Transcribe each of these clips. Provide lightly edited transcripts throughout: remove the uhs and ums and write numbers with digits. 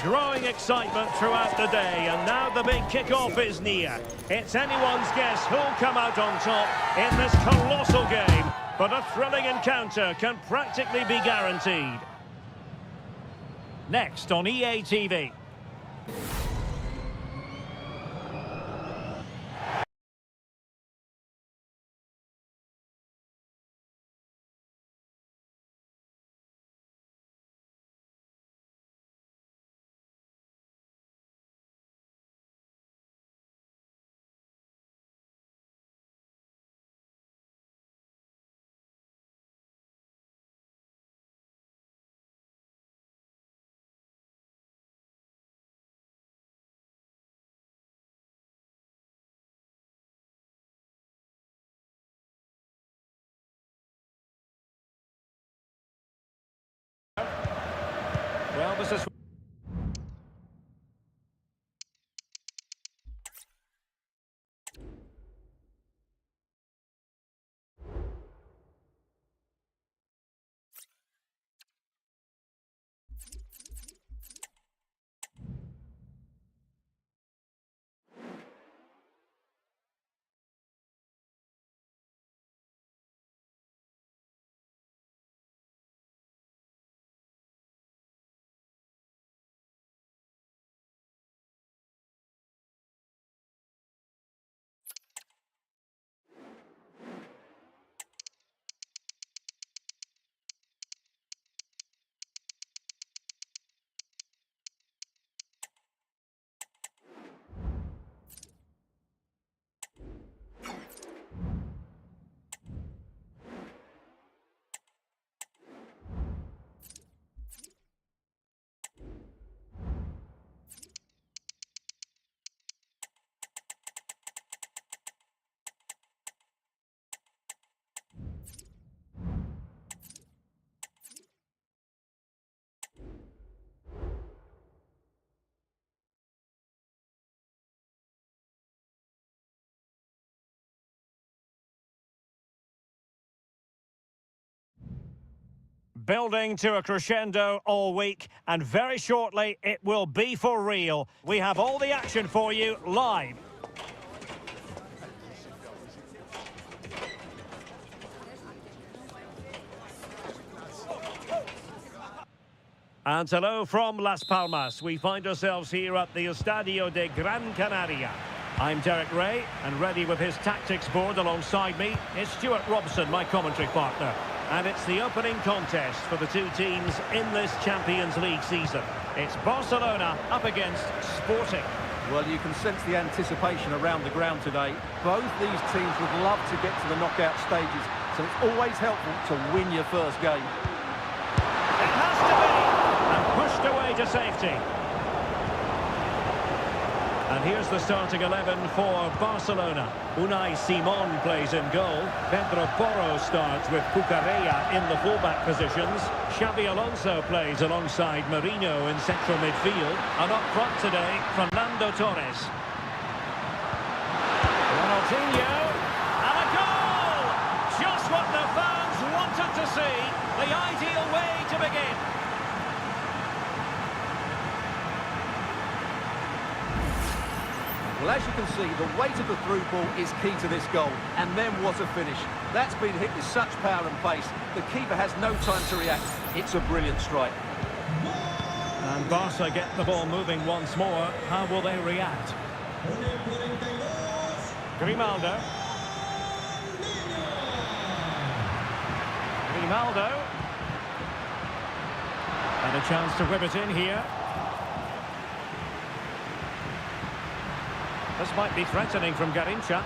growing excitement throughout the day, and now the big kick-off is near. It's anyone's guess who'll come out on top in this colossal game, but a thrilling encounter can practically be guaranteed. Next on EA TV. Well, this is... Building to a crescendo all week, and very shortly it will be for real. We have all the action for you live. And hello from Las Palmas. We find ourselves here at the Estadio de Gran Canaria. I'm Derek Ray, and ready with his tactics board alongside me is Stuart Robson, my commentary partner. And it's the opening contest for the two teams in this Champions League season. It's Barcelona up against Sporting. Well, you can sense the anticipation around the ground today. Both these teams would love to get to the knockout stages, so it's always helpful to win your first game. It has to be! And pushed away to safety. And here's the starting 11 for Barcelona. Unai Simon plays in goal. Pedro Porro starts with Cucurella in the fullback positions. Xabi Alonso plays alongside Mourinho in central midfield. And up front today, Fernando Torres. Ronaldinho. And a goal! Just what the fans wanted to see. The ideal way to begin. Well, as you can see, the weight of the through ball is key to this goal. And then what a finish. That's been hit with such power and pace. The keeper has no time to react. It's a brilliant strike. And Barca get the ball moving once more. How will they react? Grimaldo. And a chance to whip it in here. This might be threatening from Garrincha.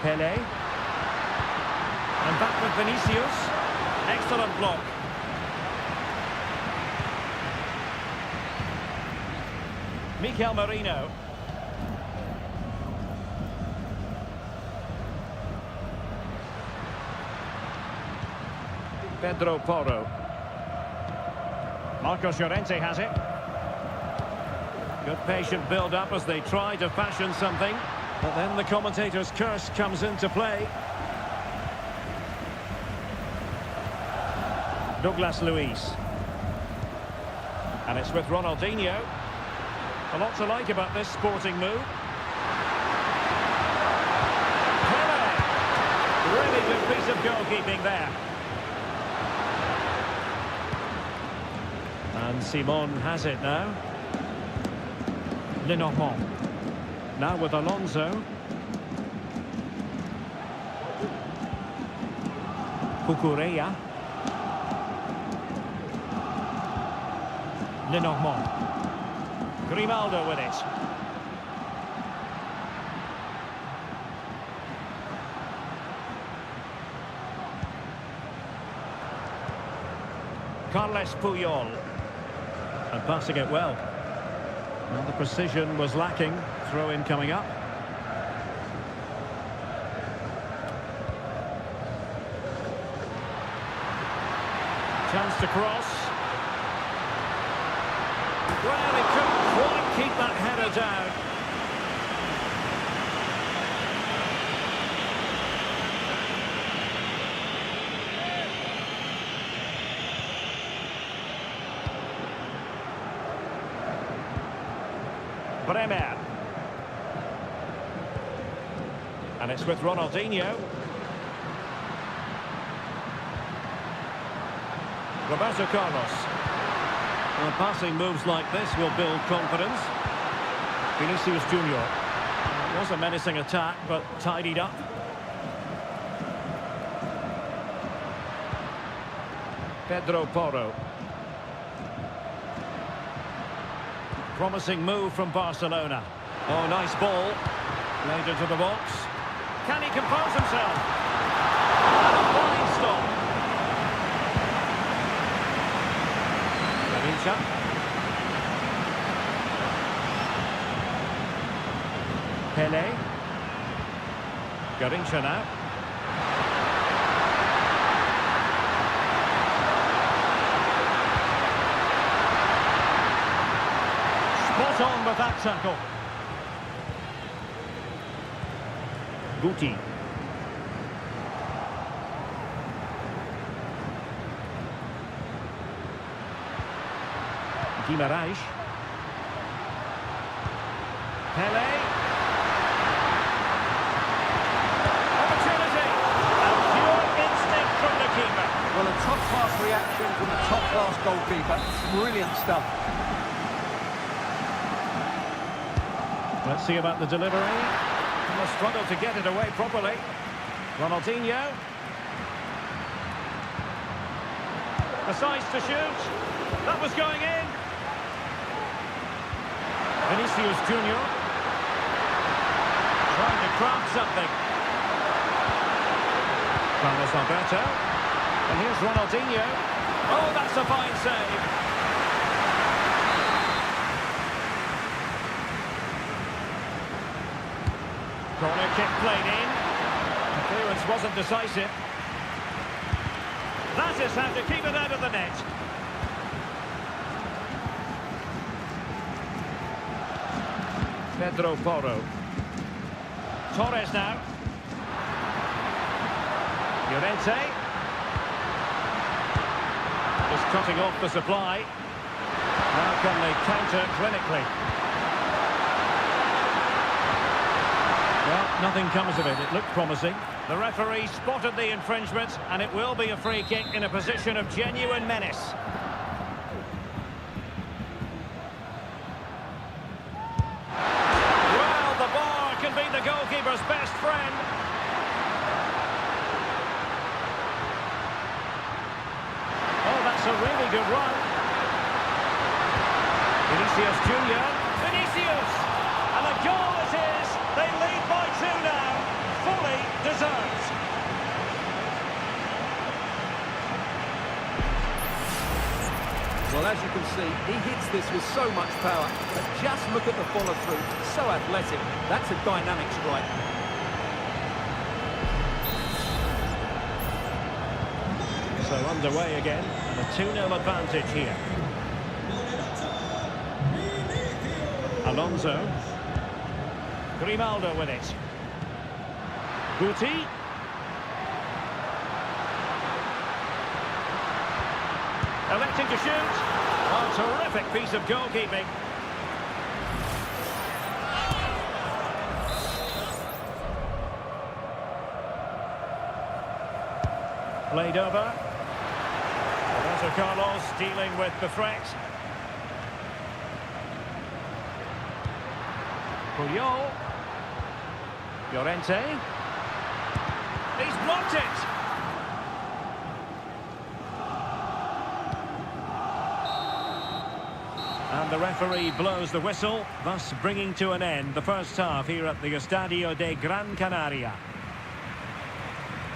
Pele. And back with Vinicius. Excellent block. Mikel Merino. Pedro Porro. Marcos Llorente has it. Good patient build-up as they try to fashion something. But then the commentator's curse comes into play. Douglas Luiz. And it's with Ronaldinho. A lot to like about this sporting move. Pele. Really good piece of goalkeeping there. And Simon has it now. Lenormand. Now with Alonso. Cucurella. Lenormand. Grimaldo with it. Carles Puyol. And passing it well. Well, the precision was lacking. Throw-in coming up. Chance to cross. Well, he couldn't quite keep that header down. Bremer. And it's with Ronaldinho. Roberto Carlos. Well, passing moves like this will build confidence. Vinicius Junior. It was a menacing attack, but tidied up. Pedro Porro. Promising move from Barcelona. Oh, nice ball. Laid into the box. Can he compose himself? And a fine stop. Garincha. Pele. Garincha now. Spot on with that tackle. Guti. Guimaraes. Pele. Opportunity. And pure instinct from the keeper. Well, a top-class reaction from the top-class goalkeeper. Brilliant stuff. Let's see about the delivery. A struggle to get it away properly. Ronaldinho. Decides to shoot. That was going in. Vinicius Junior. Trying to craft something. Carlos Alberto. And here's Ronaldinho. Oh, that's a fine save. Corner kick played in. The clearance wasn't decisive. That is how to keep it out of the net. Pedro Porro. Torres now. Llorente. Just cutting off the supply. How can they counter clinically? Well, nothing comes of it. It looked promising. The referee spotted the infringement, and it will be a free kick in a position of genuine menace. Well, the bar can be the goalkeeper's best friend. Oh, that's a really good run. Vinicius Junior. Vinicius! And a goal it is. They lead by 2 now. Fully deserved. Well, as you can see, he hits this with so much power. But just look at the follow-through. So athletic. That's a dynamic strike. So underway again. And a 2-0 advantage here. Alonso. Grimaldo with it. Guti. Electing to shoot. Oh, terrific piece of goalkeeping. Played over. Roberto Carlos dealing with the threat. Puyol. Llorente. He's blocked it. And the referee blows the whistle, thus bringing to an end the first half here at the Estadio de Gran Canaria.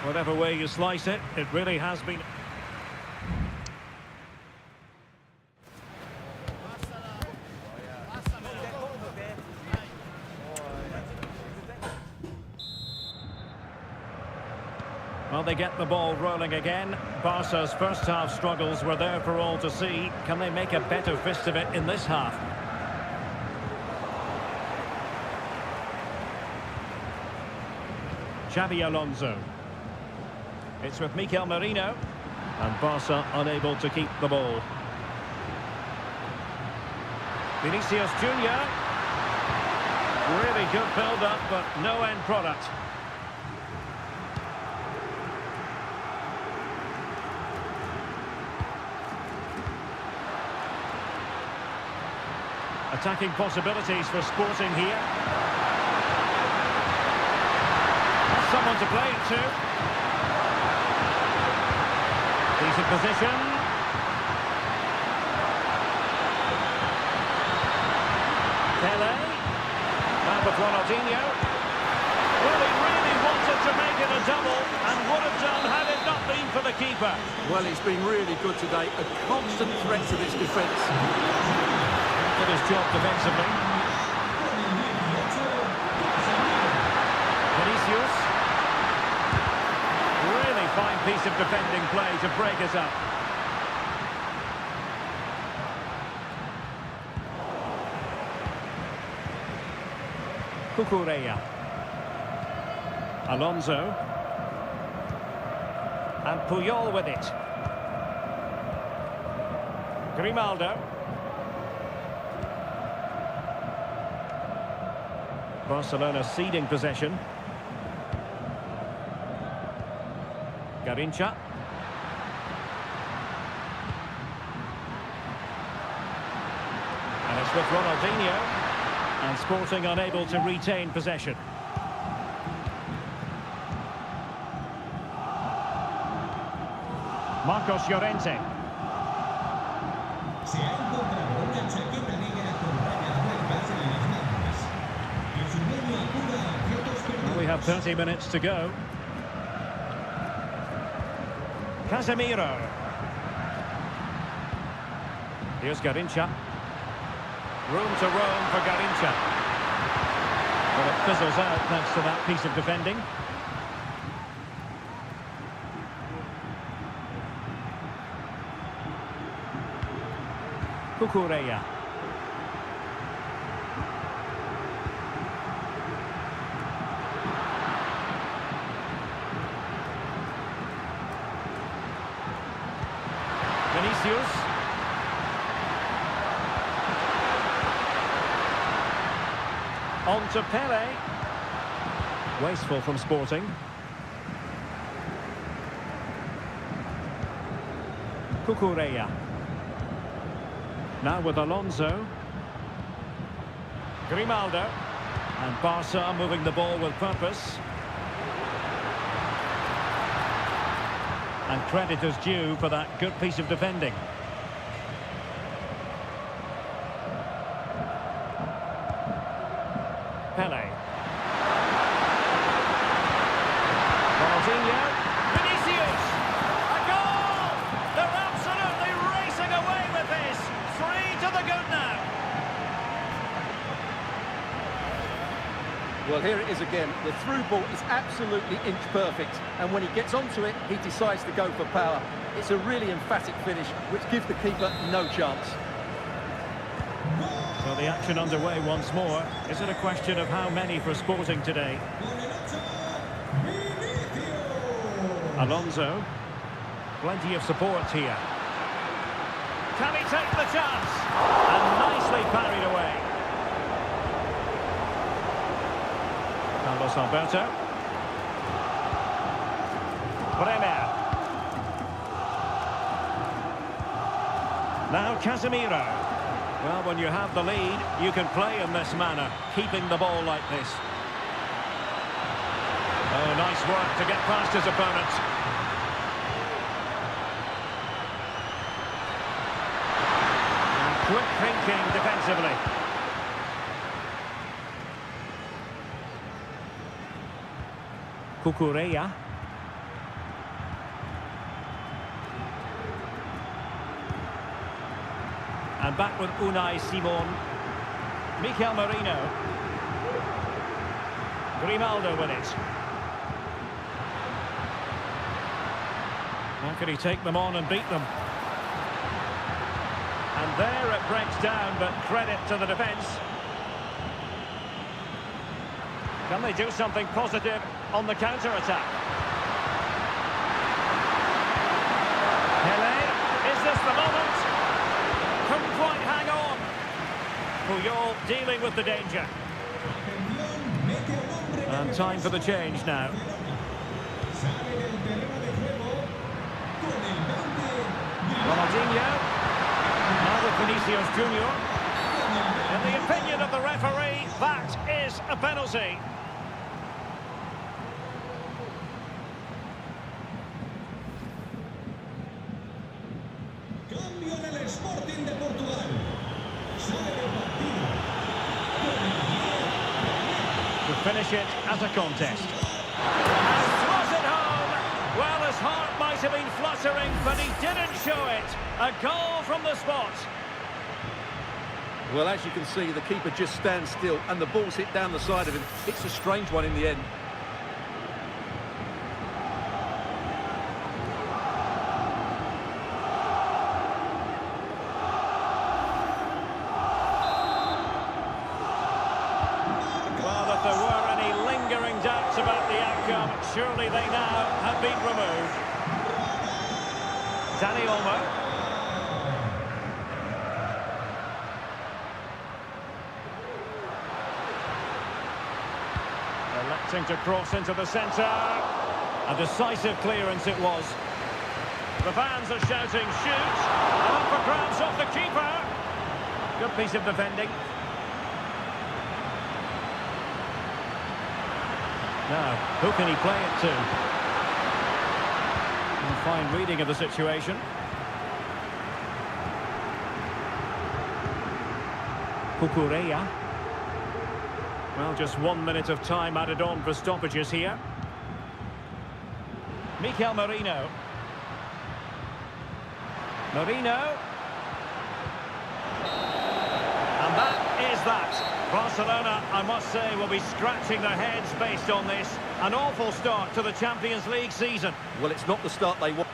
Whatever way you slice it, it really has been... Well, they get the ball rolling again. Barca's first half struggles were there for all to see. Can they make a better fist of it in this half? Xabi Alonso. It's with Mikel Merino. And Barca unable to keep the ball. Vinicius Junior. Really good build-up, but no end product. Attacking possibilities for Sporting here. That's someone to play it to. Decent position. Pele. Now with Ronaldinho. Well, he really wanted to make it a double and would have done had it not been for the keeper. Well, he's been really good today. A constant threat to this defence. Did his job defensively. Vinicius. Really fine piece of defending play to break us up. Cucurella. Alonso. And Puyol with it. Grimaldo. Barcelona ceding possession. Garrincha. And it's with Ronaldinho. And Sporting unable to retain possession. Marcos Llorente. We have 30 minutes to go. Casemiro. Here's Garrincha. Room to roam for Garrincha. But it fizzles out thanks to that piece of defending. Cucurella. Vinicius. On to Pele. Wasteful from Sporting. Cucurella. Now with Alonso. Grimaldo. And Barca moving the ball with purpose. And credit is due for that good piece of defending. Pele. Ronaldinho. Vinicius. A goal! They're absolutely racing away with this. 3 to the good now. Well, here it is again. The through ball is absolutely inch perfect. And when he gets onto it, he decides to go for power. It's a really emphatic finish, which gives the keeper no chance. So the action underway once more. Is it a question of how many for Sporting today? Alonso. Plenty of support here. Can he take the chance? And nicely parried away. Carlos Alberto. Bremer. Now Casemiro. Well, when you have the lead, you can play in this manner, keeping the ball like this. Oh, nice work to get past his opponent. And quick thinking defensively. Cucurella. And back with Unai Simon. Mikel Merino. Grimaldo with it. How can he take them on and beat them? And there it breaks down, but credit to the defence. Can they do something positive on the counter-attack? Pele, is this the moment? Couldn't quite hang on. Puyol dealing with the danger. And time for the change now. Ronaldinho. Now with Vinicius Junior. In the opinion of the referee, that is a penalty. To finish it as a contest. And throws it home. Well, his heart might have been fluttering, but he didn't show it. A goal from the spot. Well, as you can see, the keeper just stands still and the ball's hit down the side of him. It's a strange one in the end. Well, if there were any lingering doubts about the outcome, surely they now have been removed. Dani Olmo. Electing to cross into the centre. A decisive clearance it was. The fans are shouting, shoot! And up for grabs off the keeper. Good piece of defending. Now, who can he play it to? And fine reading of the situation. Cucurella. Well, just 1 minute of time added on for stoppages here. Mikel Merino. Merino. And that is that. Barcelona, I must say, will be scratching their heads based on this. An awful start to the Champions League season. Well, it's not the start they want.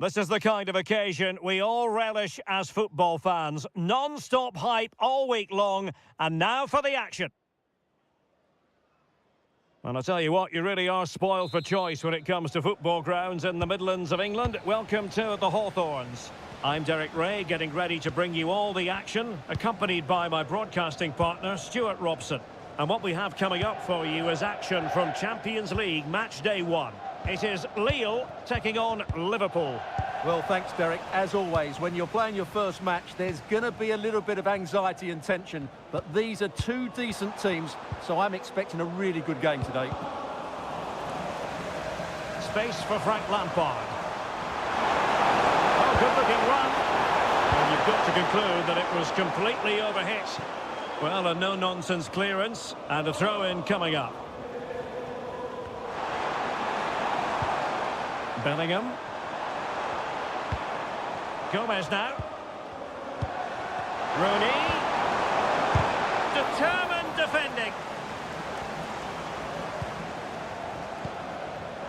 This is the kind of occasion we all relish as football fans. Non-stop hype all week long, and now for the action. And I'll tell you what, you really are spoiled for choice when it comes to football grounds in the Midlands of England. Welcome to the Hawthorns. I'm Derek Ray, getting ready to bring you all the action, accompanied by my broadcasting partner, Stuart Robson. And what we have coming up for you is action from Champions League Match Day 1. It is Lille taking on Liverpool. Well, thanks, Derek. As always, when you're playing your first match, there's going to be a little bit of anxiety and tension. But these are two decent teams, so I'm expecting a really good game today. Space for Frank Lampard. Oh, good-looking run. And you've got to conclude that it was completely overhit. Well, a no-nonsense clearance and a throw-in coming up. Bellingham. Gomez now. Rooney. Determined defending.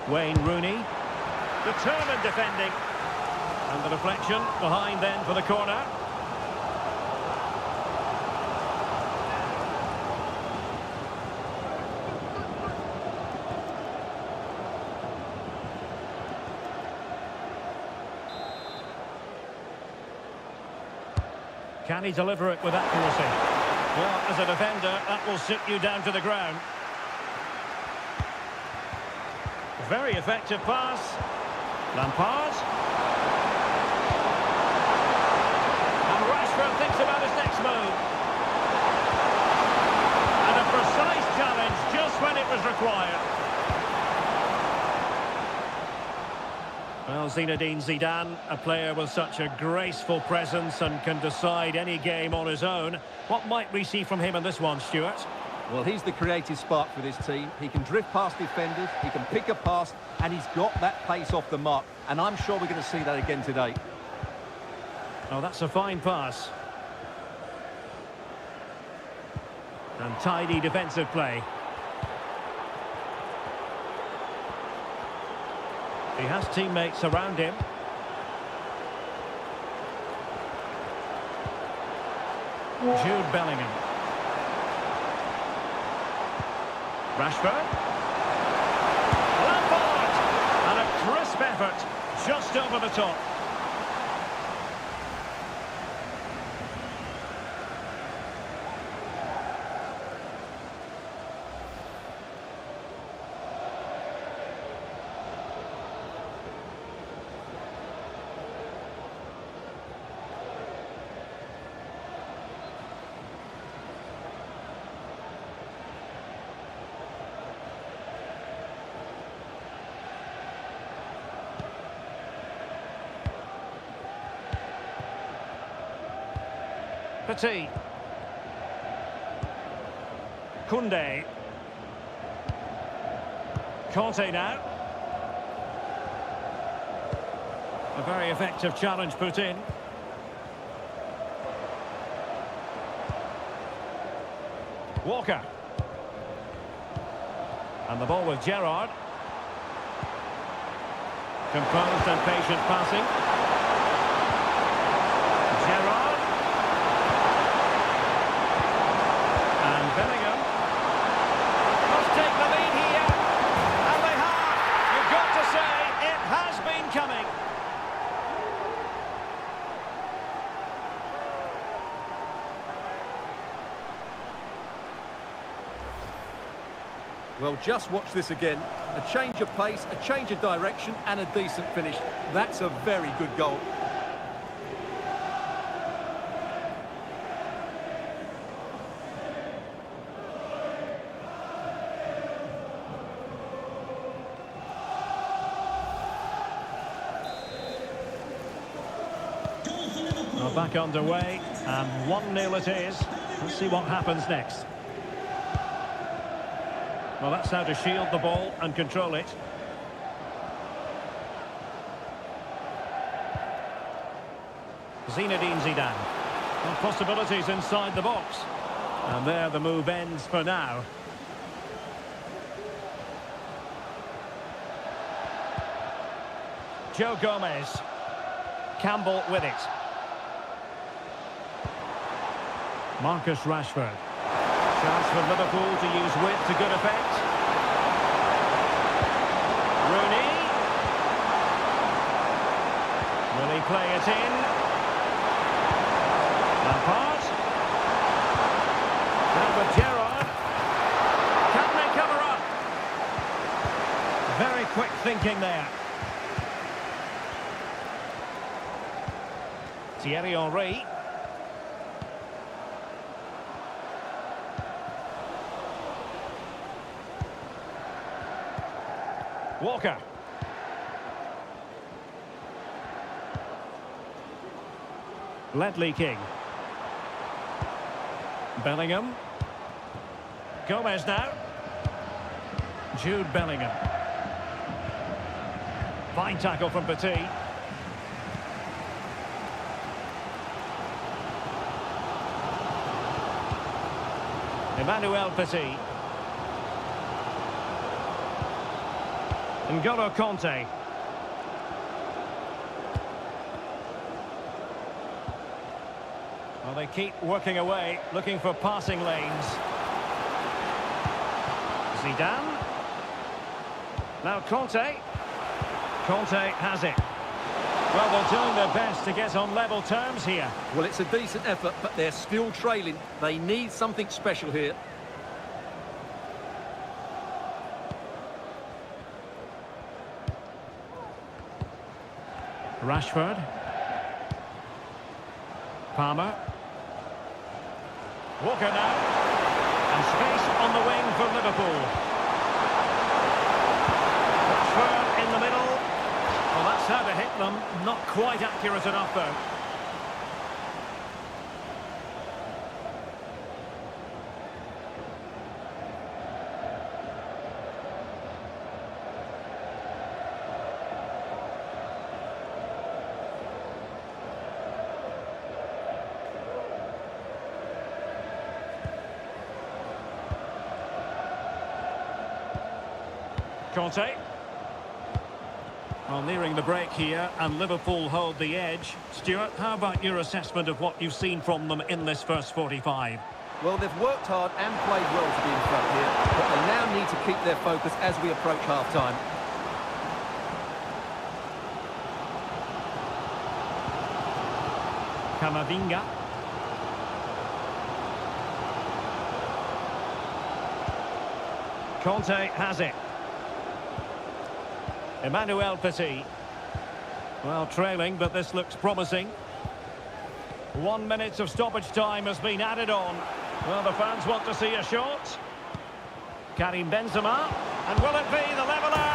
Wayne Rooney. Determined defending. And the deflection behind then for the corner. Can he deliver it with accuracy? Well, as a defender, that will sit you down to the ground. Very effective pass. Lampard. And Rashford thinks about his next move. And a precise challenge just when it was required. Well, Zinedine Zidane, a player with such a graceful presence and can decide any game on his own. What might we see from him in this one, Stuart? Well, he's the creative spark for this team. He can drift past defenders, he can pick a pass, and he's got that pace off the mark. And I'm sure we're going to see that again today. Oh, that's a fine pass. And tidy defensive play. He has teammates around him. Jude Bellingham. Rashford. Lampard! And a crisp effort, just over the top. Petit. Koundé. Conte now. A very effective challenge put in. Walker. And the ball with Gerrard. Composed and patient passing. Gerrard. Bellingham must take the lead here, and they have. You've got to say, it has been coming. Well, just watch this again. A change of pace, a change of direction, and a decent finish. That's a very good goal. Back underway, and 1-0 it is. Let's see what happens next. Well, that's how to shield the ball and control it. Zinedine Zidane. Well, possibilities inside the box. And there the move ends for now. Joe Gomez. Campbell with it. Marcus Rashford. Chance for Liverpool to use width to good effect. Rooney. Will he play it in? Lampard. Now with Gerrard. Can they cover up? Very quick thinking there. Thierry Henry. Walker. Ledley King. Bellingham. Gomez now. Jude Bellingham. Fine tackle from Petit. Emmanuel Petit. N'Golo Kanté. Well, they keep working away, looking for passing lanes. Zidane. Now Kanté. Kanté has it. Well, they're doing their best to get on level terms here. Well, it's a decent effort, but they're still trailing. They need something special here. Rashford. Palmer. Walker now. And space on the wing for Liverpool. Rashford in the middle. Well, that's how to hit them. Not quite accurate enough, though. Kanté. Well, nearing the break here, and Liverpool hold the edge. Stuart, how about your assessment of what you've seen from them in this first 45? Well, they've worked hard and played well to be in front here, but they now need to keep their focus as we approach half-time. Camavinga. Kanté has it. Emmanuel Petit. Well, trailing, but this looks promising. 1 minute of stoppage time has been added on. Well, the fans want to see a shot. Karim Benzema. And will it be the leveller?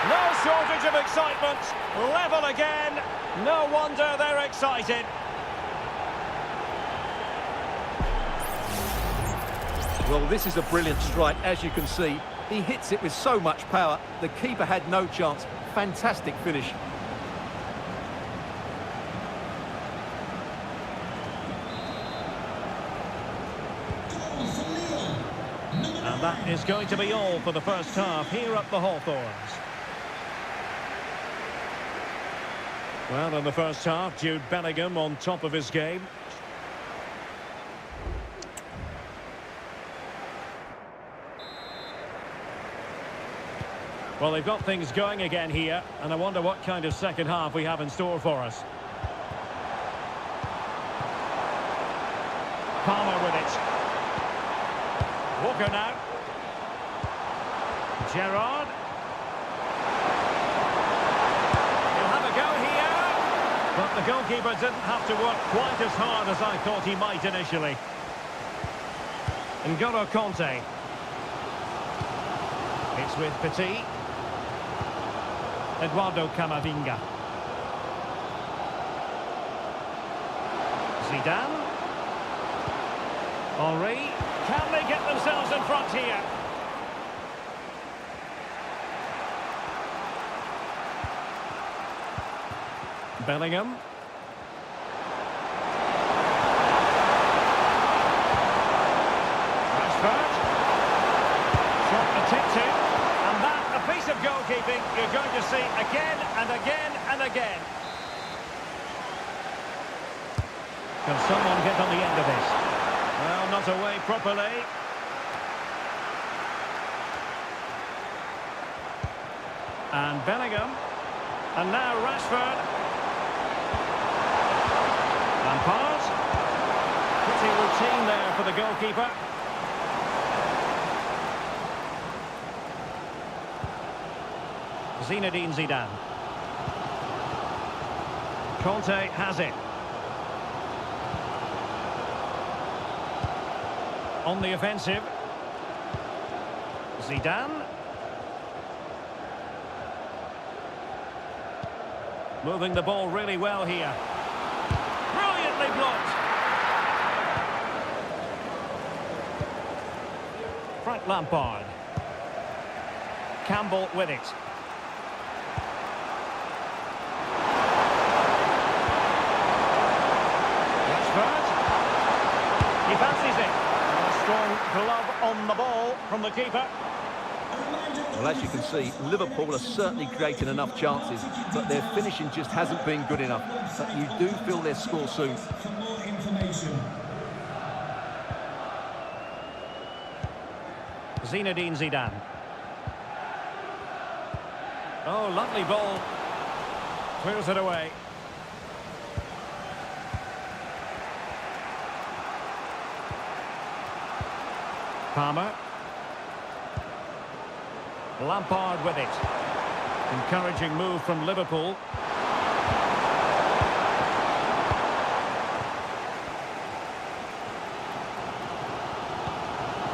No shortage of excitement. Level again. No wonder they're excited. Well, this is a brilliant strike, as you can see. He hits it with so much power. The keeper had no chance. Fantastic finish. And that is going to be all for the first half here at the Hawthorns. Well, in the first half, Jude Bellingham on top of his game. Well, they've got things going again here, and I wonder what kind of second half we have in store for us. Palmer with it. Walker now. Gerrard. He'll have a go here. But the goalkeeper didn't have to work quite as hard as I thought he might initially. N'Golo Kanté. It's with Petit. Eduardo Camavinga. Zidane. Henry. Can they get themselves in front here? Bellingham. Rashford. Shot attempted. And that, a piece of goalkeeping you're going to see again and again and again. Can someone get on the end of this? Well, not away properly. And Bellingham. And now Rashford. Lampard. Pretty routine there for the goalkeeper. Zinedine Zidane. Conte has it. On the offensive. Zidane. Moving the ball really well here. Brilliantly blocked. Frank Lampard. Campbell with it. Rashford. He fancies it. A strong glove on the ball from the keeper. Well, as you can see, Liverpool are certainly creating enough chances, but their finishing just hasn't been good enough. But you do feel they'll score soon. For more information. Zinedine Zidane. Oh, lovely ball. Clears it away. Palmer. Lampard with it. Encouraging move from Liverpool.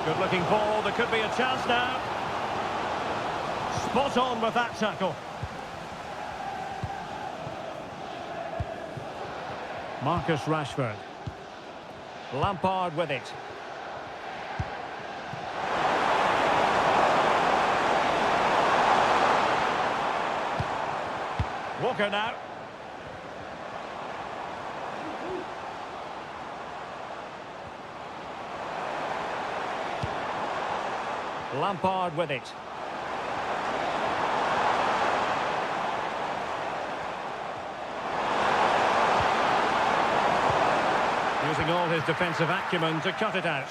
Good looking ball. There could be a chance now. Spot on with that tackle. Marcus Rashford. Lampard with it. Walker now. Lampard with it. Using all his defensive acumen to cut it out.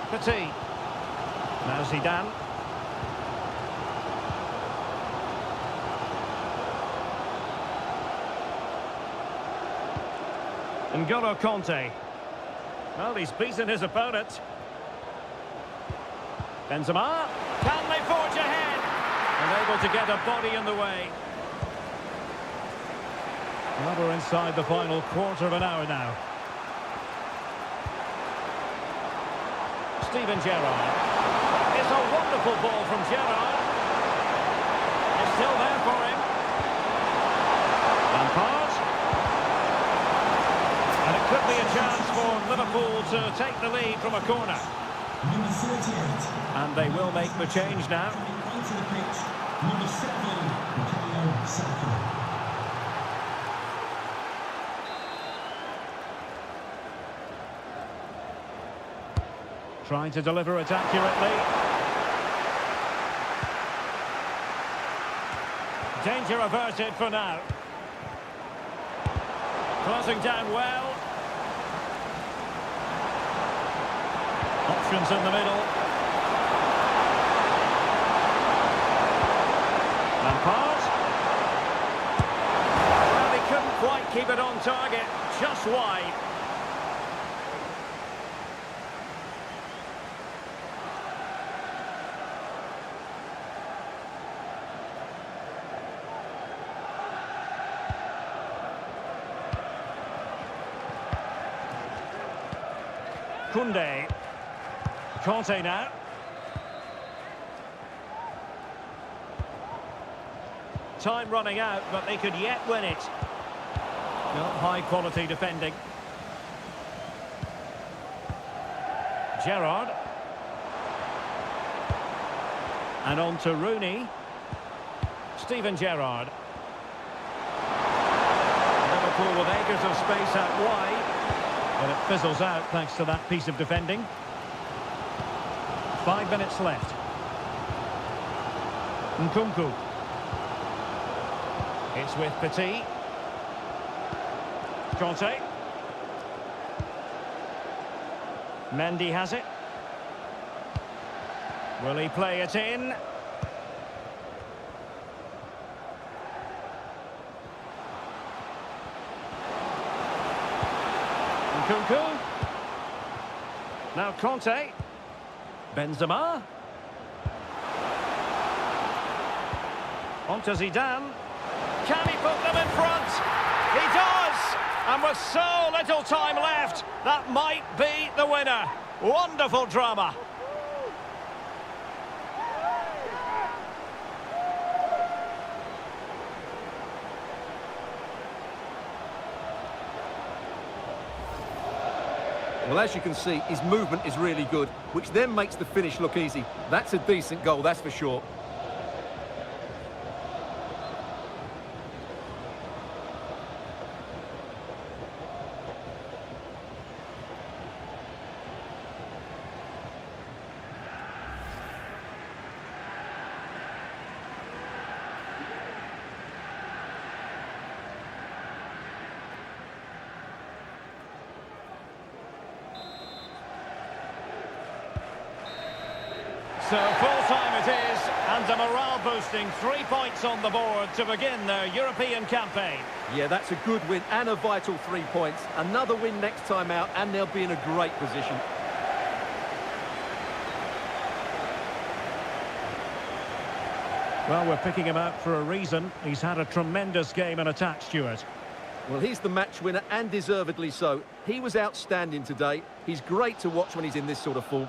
Petit. Now Zidane. N'Golo Conte. Well, he's beaten his opponent. Benzema. Can they forge ahead? Unable to get a body in the way. Well, we're inside the final quarter of an hour now. Steven Gerrard. It's a wonderful ball from Gerrard. It's still there for him. Lampard. And it could be a chance for Liverpool to take the lead from a corner. Number 38. And they will make the change now. Onto the pitch. Number 7. Bukayo Saka. Trying to deliver it accurately. Danger averted for now. Closing down well. Options in the middle. Lampard. Well, he couldn't quite keep it on target. Just wide. Koundé. Conte now. Time running out, but they could yet win it. Well, high quality defending. Gerrard. And on to Rooney. Steven Gerrard. Liverpool with acres of space out wide. But it fizzles out thanks to that piece of defending. 5 minutes left. Nkunku. It's with Petit. Conte. Mendy has it. Will he play it in? Nkunku. Now Conte. Benzema. On to Zidane. Can he put them in front? He does! And with so little time left, that might be the winner. Wonderful drama. Well, as you can see, his movement is really good, which then makes the finish look easy. That's a decent goal, that's for sure. So full-time it is, and a morale-boosting 3 points on the board to begin their European campaign. Yeah, that's a good win and a vital 3 points. Another win next time out, and they'll be in a great position. Well, we're picking him out for a reason. He's had a tremendous game in attack, Stuart. Well, he's the match winner, and deservedly so. He was outstanding today. He's great to watch when he's in this sort of form.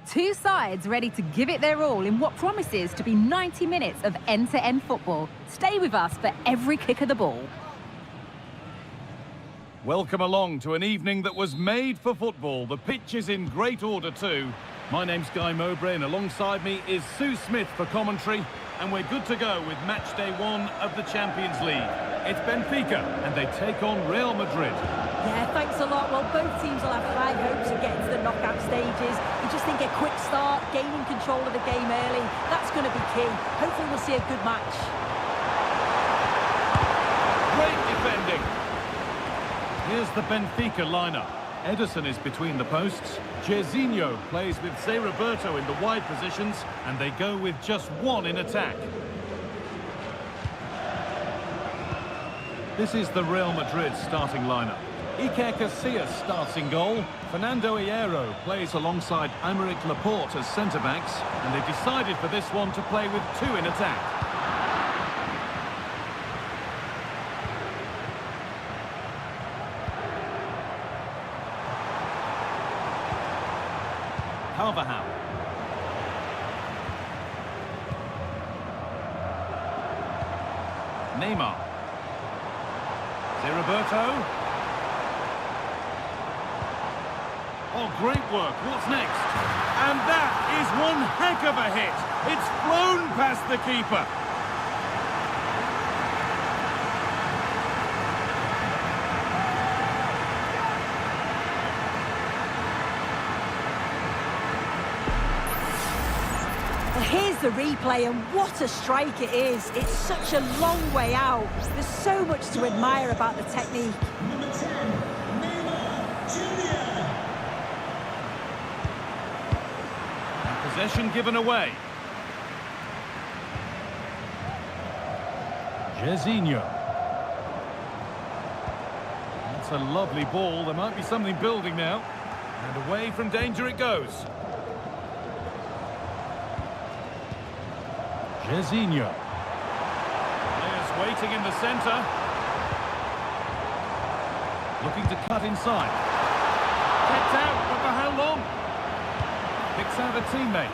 Two sides ready to give it their all in what promises to be 90 minutes of end-to-end football. Stay with us for every kick of the ball. Welcome along to an evening that was made for football. The pitch is in great order too. My name's Guy Mowbray and alongside me is Sue Smith for commentary. And we're good to go with match day 1 of the Champions League. It's Benfica and they take on Real Madrid. Yeah, thanks a lot. Well, both teams will have high hopes of getting to the knockout stages. You just think a quick start, gaining control of the game early, that's going to be key. Hopefully we'll see a good match. Great defending. Here's the Benfica lineup. Ederson is between the posts. Jairzinho plays with Zé Roberto in the wide positions, and they go with just one in attack. This is the Real Madrid starting lineup. Iker Casillas starts in goal. Fernando Hierro plays alongside Aymeric Laporte as centre-backs, and they decided for this one to play with 2 in attack. Carvajal. Neymar. Zé Roberto. Oh, great work. What's next? And that is one heck of a hit. It's flown past the keeper. Here's the replay, and what a strike it is. It's such a long way out. There's so much to admire about the technique. Number 10, Neymar Jr. And possession given away. Jairzinho. That's a lovely ball. There might be something building now. And away from danger it goes. Jairzinho. Players waiting in the centre. Looking to cut inside. Kept out, but for how long? Picks out a teammate.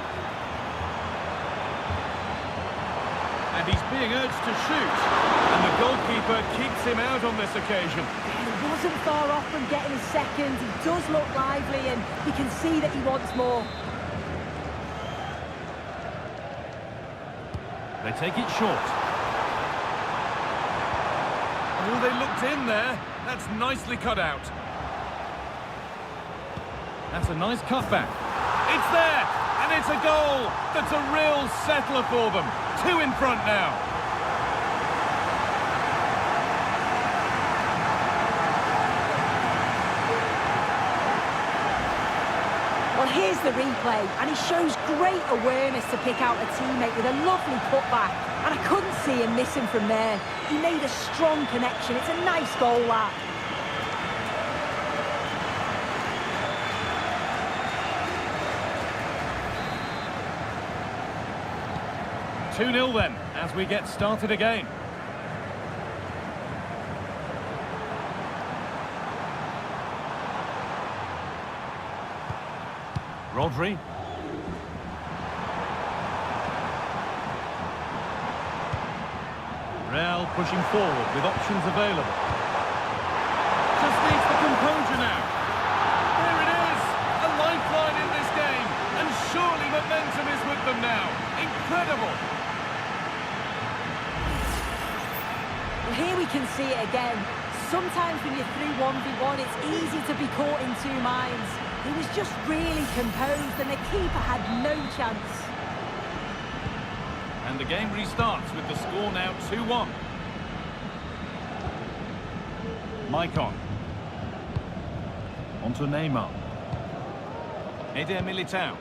And he's being urged to shoot. And the goalkeeper keeps him out on this occasion. He wasn't far off from getting his second. He does look lively, and you can see that he wants more. They take it short. Oh, they looked in there. That's nicely cut out. That's a nice cutback. It's there, and it's a goal. That's a real settler for them. 2 in front now. Well, here's the replay, and he shows great awareness to pick out a teammate with a lovely putback. And I couldn't see him missing from there. He made a strong connection. It's a nice goal, that. "2-0 then, as we get started again. Rodri. Real pushing forward with options available. Just needs the composure now. There it is! A lifeline in this game. And surely momentum is with them now. Incredible! Well, here we can see it again. Sometimes when you're through 1v1, it's easy to be caught in 2 minds. He was just really composed, and the keeper had no chance. And the game restarts with the score now 2-1. Maicon. Onto Neymar. Eder Militao.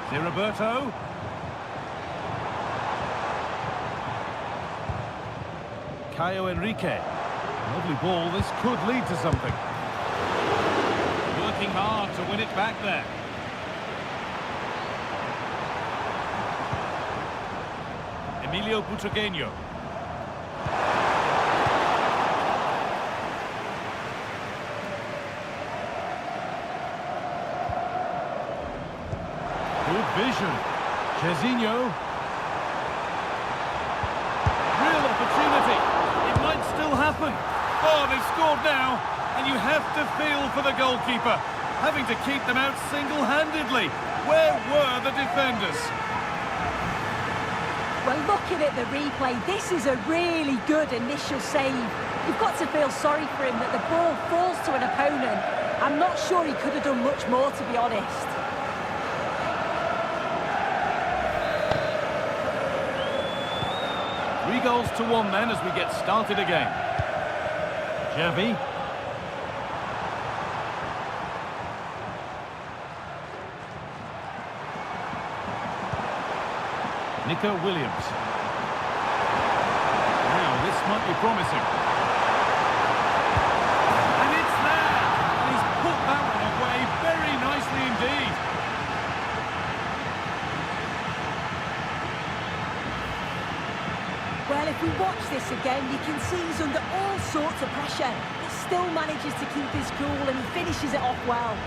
Zé Roberto. Caio Henrique. Lovely ball, this could lead to something. Working hard to win it back there. Emilio Butragueño. vision. Jorginho. Real opportunity. It might still happen. Oh, they've scored now. And you have to feel for the goalkeeper, having to keep them out single-handedly. Where were the defenders? Well, looking at the replay, this is a really good initial save. You've got to feel sorry for him that the ball falls to an opponent. I'm not sure he could have done much more, to be honest. 3 goals to 1 then as we get started again. Xavi. Nico Williams. Now, this might be promising. And it's there! And he's put that one away very nicely indeed. Well, if we watch this again, you can see he's under all sorts of pressure. He still manages to keep his cool and he finishes it off well.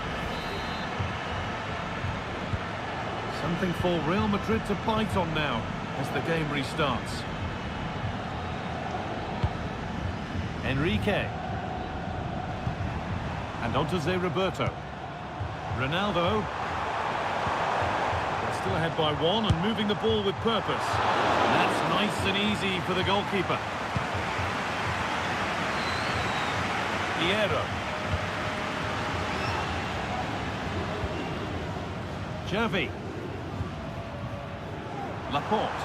Something for Real Madrid to bite on now as the game restarts. Enrique. And on to Zé Roberto. Ronaldo. They're still ahead by 1 and moving the ball with purpose. And that's nice and easy for the goalkeeper. Hierro. Xavi. Laporte.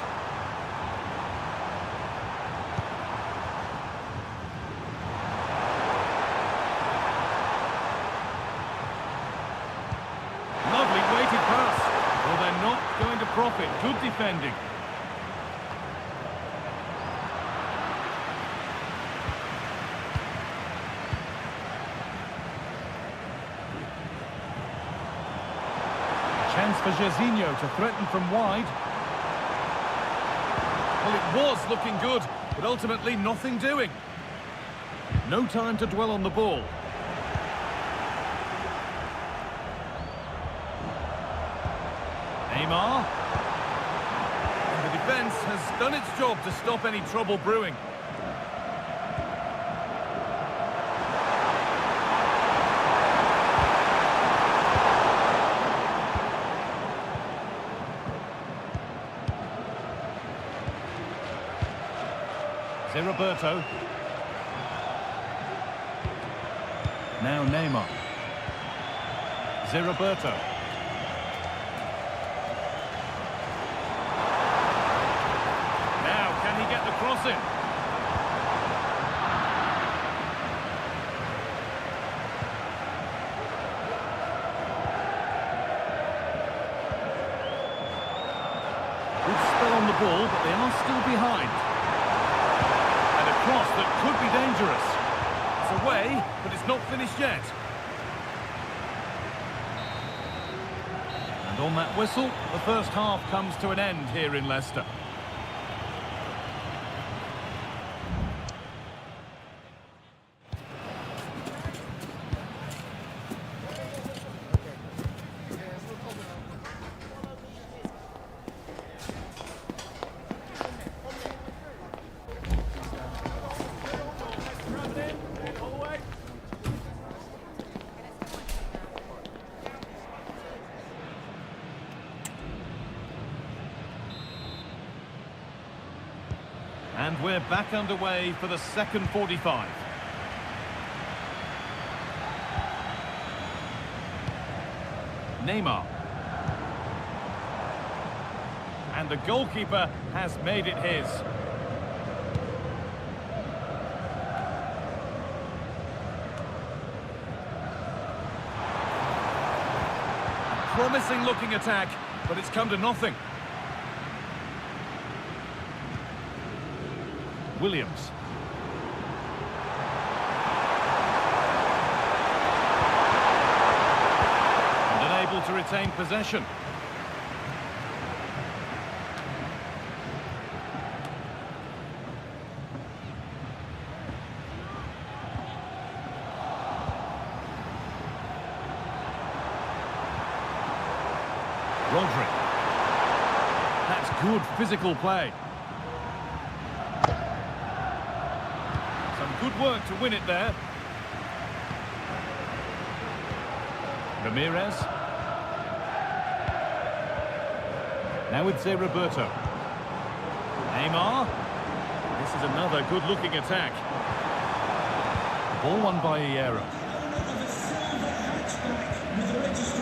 Lovely weighted pass. Well, they're not going to profit. Good defending. Chance for Jorginho to threaten from wide. Well, it was looking good, but ultimately nothing doing. No time to dwell on the ball. Neymar. And the defence has done its job to stop any trouble brewing. Roberto. Now Neymar. Zé Roberto. Now, can he get the cross in? Good spell on the ball, but they are still behind. Cross that could be dangerous. It's away, but it's not finished yet. And on that whistle, the first half comes to an end here in Leicester. And we're back underway for the second 45. Neymar. And the goalkeeper has made it his. A promising looking attack, but it's come to nothing. Williams. And unable to retain possession. Rodri. Good physical play. Some good work to win it there. Ramirez. Now it's Roberto. Neymar. This is another good-looking attack. Ball won by Hierro.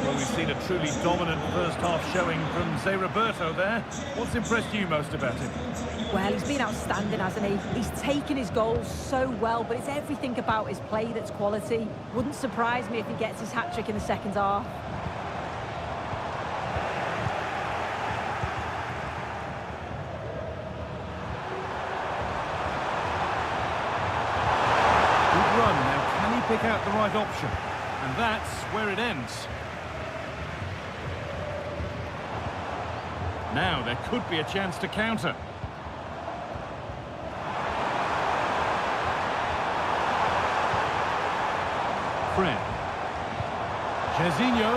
Well, we've seen a truly dominant first-half showing from Roberto there. What's impressed you most about him? Well, he's been outstanding, hasn't he? He's taken his goals so well, but it's everything about his play that's quality. Wouldn't surprise me if he gets his hat-trick in the second half. Good run. Now, can he pick out the right option? And that's where it ends. Now, there could be a chance to counter. Fred. Jairzinho.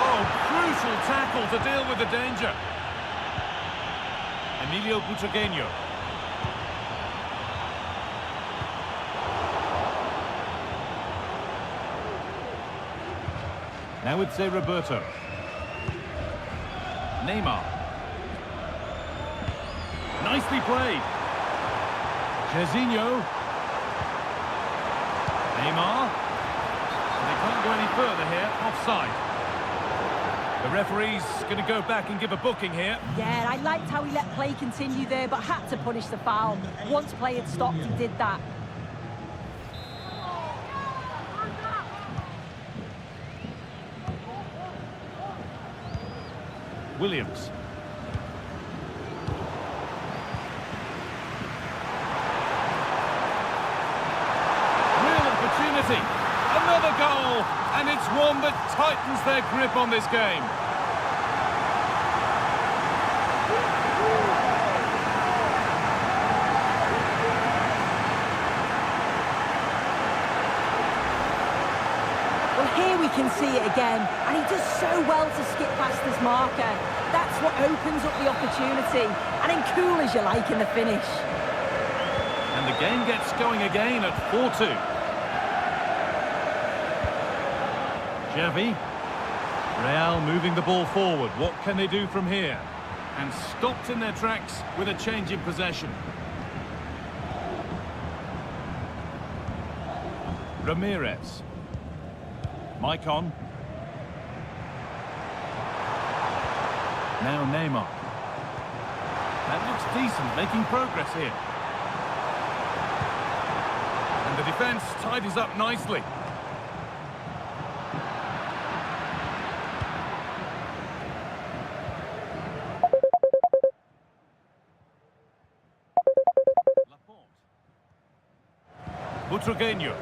Oh, crucial tackle to deal with the danger. Emilio Butragueño. Now it's Roberto. Neymar. Nicely played. Jairzinho. Neymar. They can't go any further here. Offside. The referee's going to go back and give a booking here. Yeah, I liked how he let play continue there, but had to punish the foul. Once play had stopped, he did that. Williams. Real opportunity. Another goal. And it's one that tightens their grip on this game. Well, here we can see it again, and he does so well to skip past his marker. That's what opens up the opportunity, and in cool as you like in the finish. And the game gets going again at 4-2. Xavi. Real moving the ball forward. What can they do from here? And stopped in their tracks with a change in possession. Ramirez. Maicon. Now Neymar. That looks decent, making progress here. And the defence tidies up nicely. Butragueño.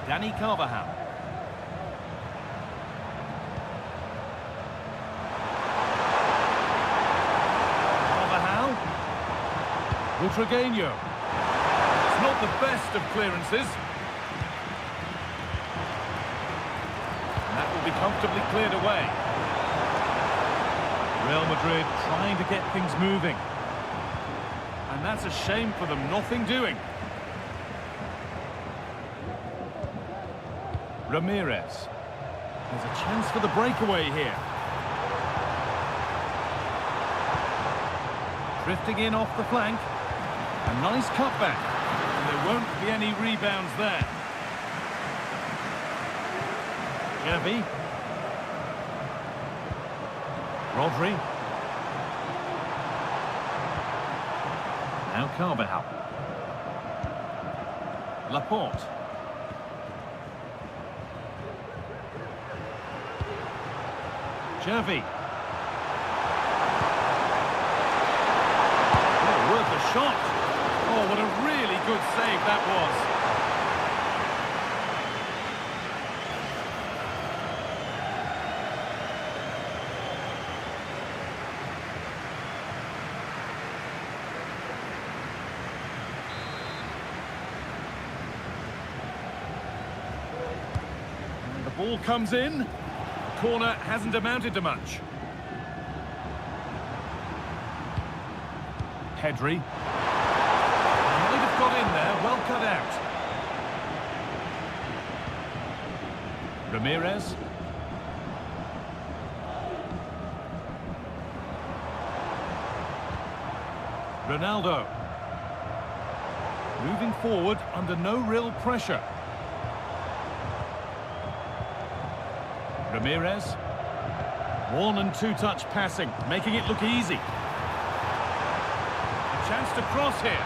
Dani Carvajal. Carvajal. Butragueño. It's not the best of clearances. And that will be comfortably cleared away. Real Madrid trying to get things moving. And that's a shame for them, nothing doing. Ramirez. There's a chance for the breakaway here. Drifting in off the flank. A nice cutback. And there won't be any rebounds there. Xavi. Rodri. Now Carvajal. Laporte. Xavi. Oh, worth a shot. Oh, what a really good save that was. And the ball comes in. corner hasn't amounted to much. Pedri. Might have got in there, well cut out. Ramirez. Ronaldo. Moving forward under no real pressure. Ramirez. One and two touch passing, making it look easy. A chance to cross here.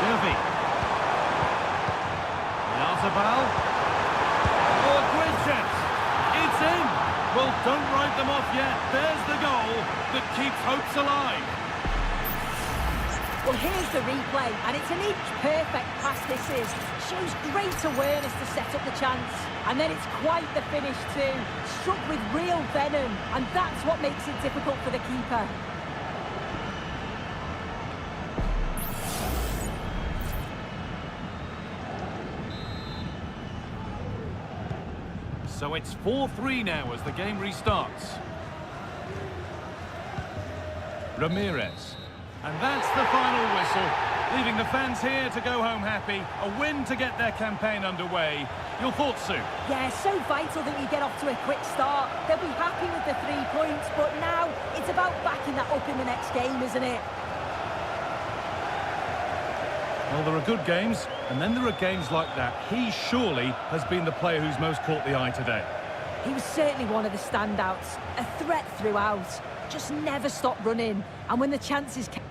Xavi. Yazabal. Oh, a great chance. It's in. Well, don't write them off yet. There's the goal that keeps hopes alive. Well, here's the replay, and it's an inch-perfect pass this is. Shows great awareness to set up the chance. And then it's quite the finish too. Struck with real venom, and that's what makes it difficult for the keeper. So it's 4-3 now as the game restarts. Ramirez. And that's the final whistle, leaving the fans here to go home happy. A win to get their campaign underway. Your thoughts, Sue? Yeah, so vital that you get off to a quick start. They'll be happy with the 3 points, but now it's about backing that up in the next game, isn't it? Well, there are good games, and then there are games like that. He surely has been the player who's most caught the eye today. He was certainly one of the standouts. A threat throughout. Just never stopped running. And when the chances came...